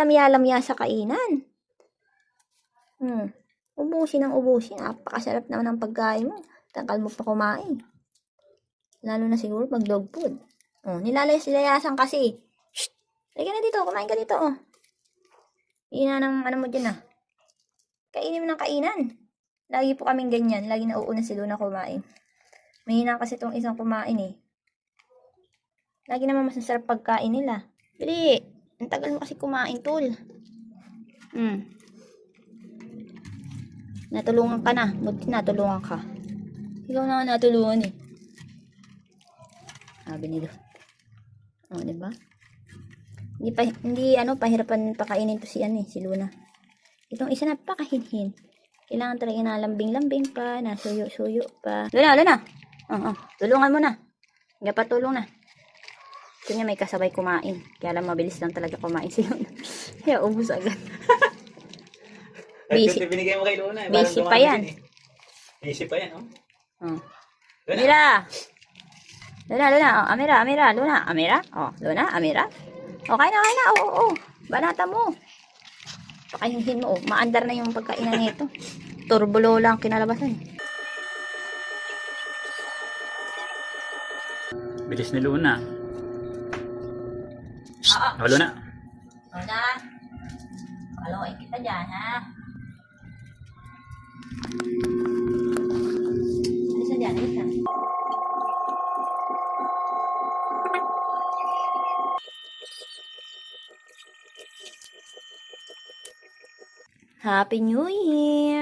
lamya-lamya sa kainan. Ubusin ang ubusin. Napakasarap naman ng pagkain mo. Tagal mo pa kumain. Lalo na siguro pag dog food. Nilalayas-layasan kasi. Shh! Lagyan na dito. Kumain ka dito. Ina ng ano mo dyan Kainin mo ng kainan. Lagi po kaming ganyan. Lagi na uuna si Luna kumain. Mahina kasi itong isang kumain Lagi naman masasarap pagkain nila. Bili! Ang tagal mo kasi kumain, tol. Natulungan ka na. Buti natulungan ka. Ikaw na nga natulungan Sabi nila. Diba? Hindi pahirapan pakainin to si Luna. Itong isa napakahinhin. Kailangan talaga na lambing-lambing pa, na suyo-suyo pa. Luna. Tulungan mo na. Hindi pa tulong na. Ito niya may kasabay kumain. Kaya lang mabilis lang talaga kumain si Luna. Kaya ubus agad. Busy. Binigay mo kay Luna. Busy pa yan. Busy pa yan, Amira. Luna. Amira. Luna. Amira. Okay na. Banata mo. Pakahinhin mo, maandar na yung pagkainan nito. Turbulo lang kinalabasan. Bilis ni Luna. Luna. Paloin kita dyan, ha? Alis na dyan. Happy New Year!